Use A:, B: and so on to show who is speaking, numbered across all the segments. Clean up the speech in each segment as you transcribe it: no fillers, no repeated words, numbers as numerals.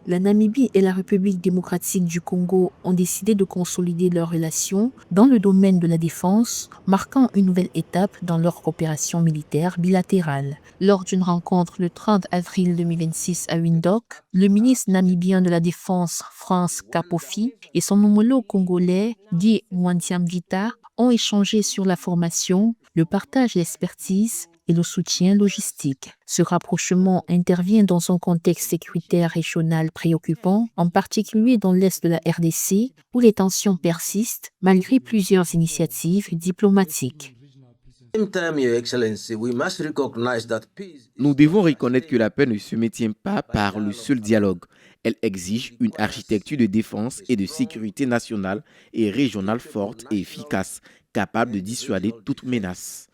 A: La Namibie et la République démocratique du Congo ont décidé de consolider leurs relations dans le domaine de la défense, marquant une nouvelle étape dans leur coopération militaire bilatérale. Lors d'une rencontre le 30 avril 2026 à Windhoek, le ministre namibien de la Défense, France Kapofi, et son homologue congolais, Guy Mwantiamvita, ont échangé sur la formation, le partage d'expertise et le soutien logistique. Ce rapprochement intervient dans un contexte sécuritaire régional préoccupant, en particulier dans l'est de la RDC, où les tensions persistent malgré plusieurs initiatives diplomatiques.
B: Nous devons reconnaître que la paix ne se maintient pas par le seul dialogue. Elle exige une architecture de défense et de sécurité nationale et régionale forte et efficace, capable de dissuader toute menace.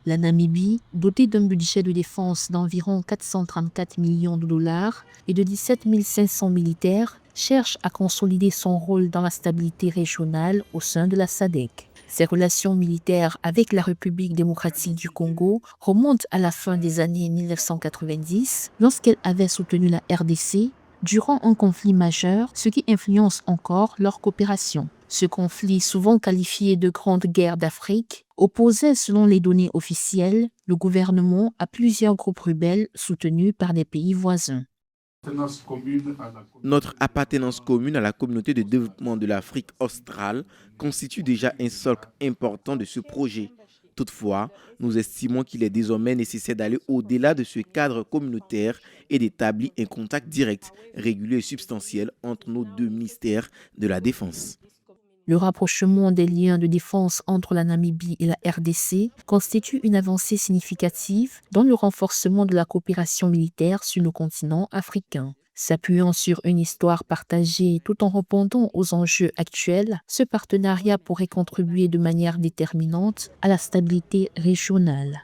A: La Namibie, dotée d'un budget de défense d'environ 434 millions de dollars et de 17 500 militaires, cherche à consolider son rôle dans la stabilité régionale au sein de la SADC. Ses relations militaires avec la République démocratique du Congo remontent à la fin des années 1990, lorsqu'elle avait soutenu la RDC durant un conflit majeur, ce qui influence encore leur coopération. Ce conflit, souvent qualifié de Grande Guerre d'Afrique, opposait, selon les données officielles, le gouvernement à plusieurs groupes rebelles soutenus par des pays voisins.
B: Notre appartenance commune à la communauté de développement de l'Afrique australe constitue déjà un socle important de ce projet. Toutefois, nous estimons qu'il est désormais nécessaire d'aller au-delà de ce cadre communautaire et d'établir un contact direct, régulier et substantiel entre nos deux ministères de la Défense.
A: Le rapprochement des liens de défense entre la Namibie et la RDC constitue une avancée significative dans le renforcement de la coopération militaire sur le continent africain. S'appuyant sur une histoire partagée tout en répondant aux enjeux actuels, ce partenariat pourrait contribuer de manière déterminante à la stabilité régionale.